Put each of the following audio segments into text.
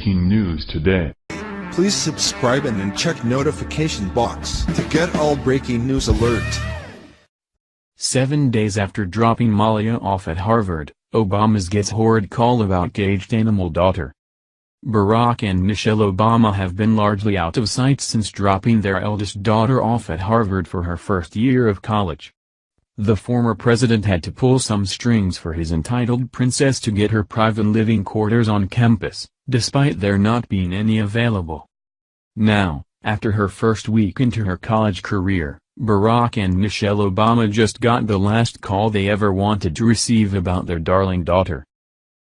breaking news today. Please subscribe and then check notification box to get all breaking news alert. 7 days after dropping Malia off at Harvard, Obama's gets horrid call about caged animal daughter. Barack and Michelle Obama have been largely out of sight since dropping their eldest daughter off at Harvard for her first year of college. The former president had to pull some strings for his entitled princess to get her private living quarters on campus, despite there not being any available. Now, after her first week into her college career, Barack and Michelle Obama just got the last call they ever wanted to receive about their darling daughter.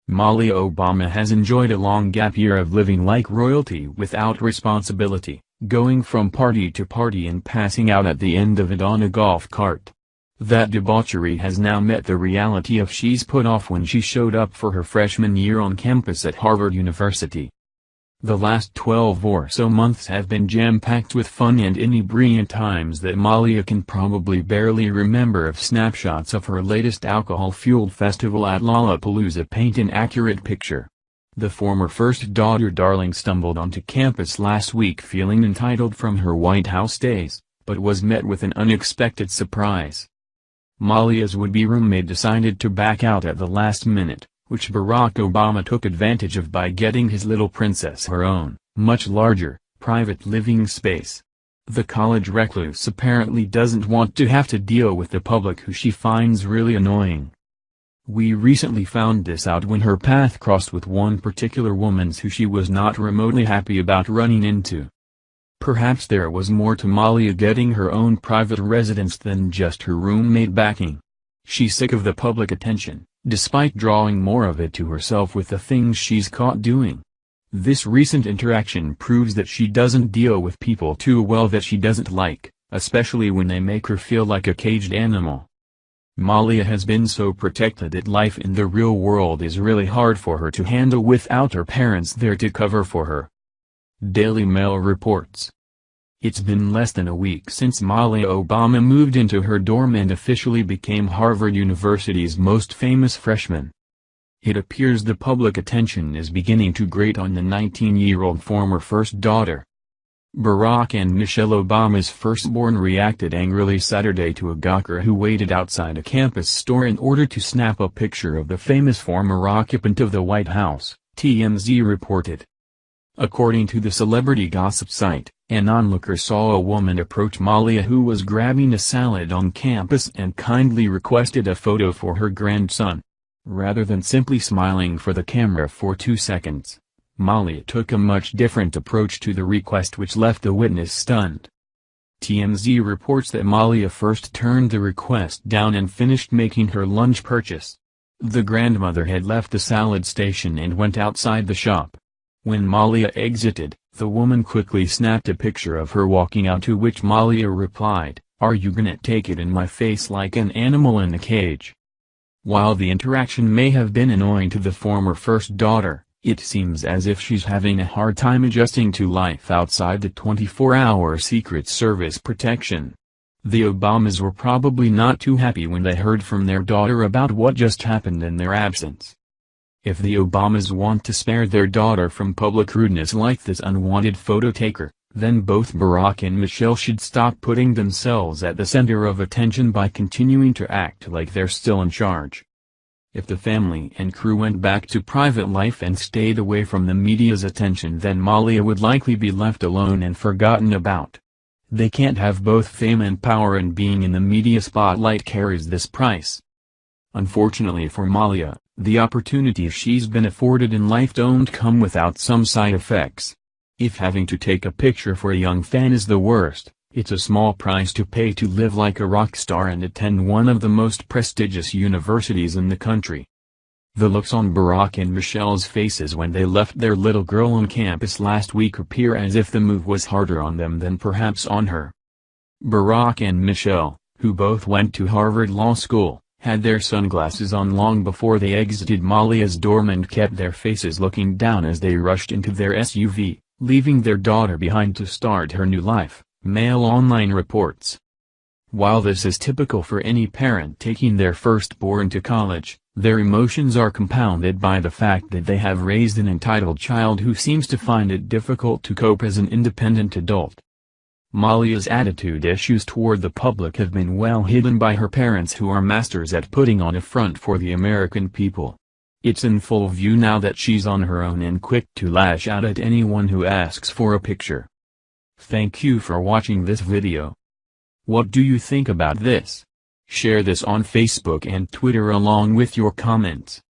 Malia Obama has enjoyed a long gap year of living like royalty without responsibility, going from party to party and passing out at the end of it on a golf cart. That debauchery has now met the reality of she's put off when she showed up for her freshman year on campus at Harvard University. The last 12 or so months have been jam-packed with fun and inebriant times that Malia can probably barely remember, if snapshots of her latest alcohol-fueled festival at Lollapalooza paint an accurate picture. The former first daughter darling stumbled onto campus last week feeling entitled from her White House days, but was met with an unexpected surprise. Malia's would-be roommate decided to back out at the last minute, which Barack Obama took advantage of by getting his little princess her own, much larger, private living space. The college recluse apparently doesn't want to have to deal with the public, who she finds really annoying. We recently found this out when her path crossed with one particular woman's who she was not remotely happy about running into. Perhaps there was more to Malia getting her own private residence than just her roommate backing. She's sick of the public attention, despite drawing more of it to herself with the things she's caught doing. This recent interaction proves that she doesn't deal with people too well that she doesn't like, especially when they make her feel like a caged animal. Malia has been so protected that life in the real world is really hard for her to handle without her parents there to cover for her. Daily Mail reports. It's been less than a week since Malia Obama moved into her dorm and officially became Harvard University's most famous freshman. It appears the public attention is beginning to grate on the 19-year-old former first daughter. Barack and Michelle Obama's firstborn reacted angrily Saturday to a gawker who waited outside a campus store in order to snap a picture of the famous former occupant of the White House, TMZ reported. According to the celebrity gossip site, an onlooker saw a woman approach Malia who was grabbing a salad on campus and kindly requested a photo for her grandson. Rather than simply smiling for the camera for 2 seconds, Malia took a much different approach to the request, which left the witness stunned. TMZ reports that Malia first turned the request down and finished making her lunch purchase. The grandmother had left the salad station and went outside the shop. When Malia exited, the woman quickly snapped a picture of her walking out, to which Malia replied, "Are you gonna take it in my face like an animal in a cage?" While the interaction may have been annoying to the former first daughter, it seems as if she's having a hard time adjusting to life outside the 24-hour Secret Service protection. The Obamas were probably not too happy when they heard from their daughter about what just happened in their absence. If the Obamas want to spare their daughter from public rudeness like this unwanted photo taker, then both Barack and Michelle should stop putting themselves at the center of attention by continuing to act like they're still in charge. If the family and crew went back to private life and stayed away from the media's attention, then Malia would likely be left alone and forgotten about. They can't have both fame and power, and being in the media spotlight carries this price. Unfortunately for Malia, the opportunities she's been afforded in life don't come without some side effects. If having to take a picture for a young fan is the worst, it's a small price to pay to live like a rock star and attend one of the most prestigious universities in the country. The looks on Barack and Michelle's faces when they left their little girl on campus last week appear as if the move was harder on them than perhaps on her. Barack and Michelle, who both went to Harvard Law School, had their sunglasses on long before they exited Malia's dorm and kept their faces looking down as they rushed into their SUV, leaving their daughter behind to start her new life, Mail Online reports. While this is typical for any parent taking their firstborn to college, Their emotions are compounded by the fact that they have raised an entitled child who seems to find it difficult to cope as an independent adult. Malia's attitude issues toward the public have been well hidden by her parents, who are masters at putting on a front for the American people. It's in full view now that she's on her own and quick to lash out at anyone who asks for a picture. Thank you for watching this video. What do you think about this? Share this on Facebook and Twitter along with your comments.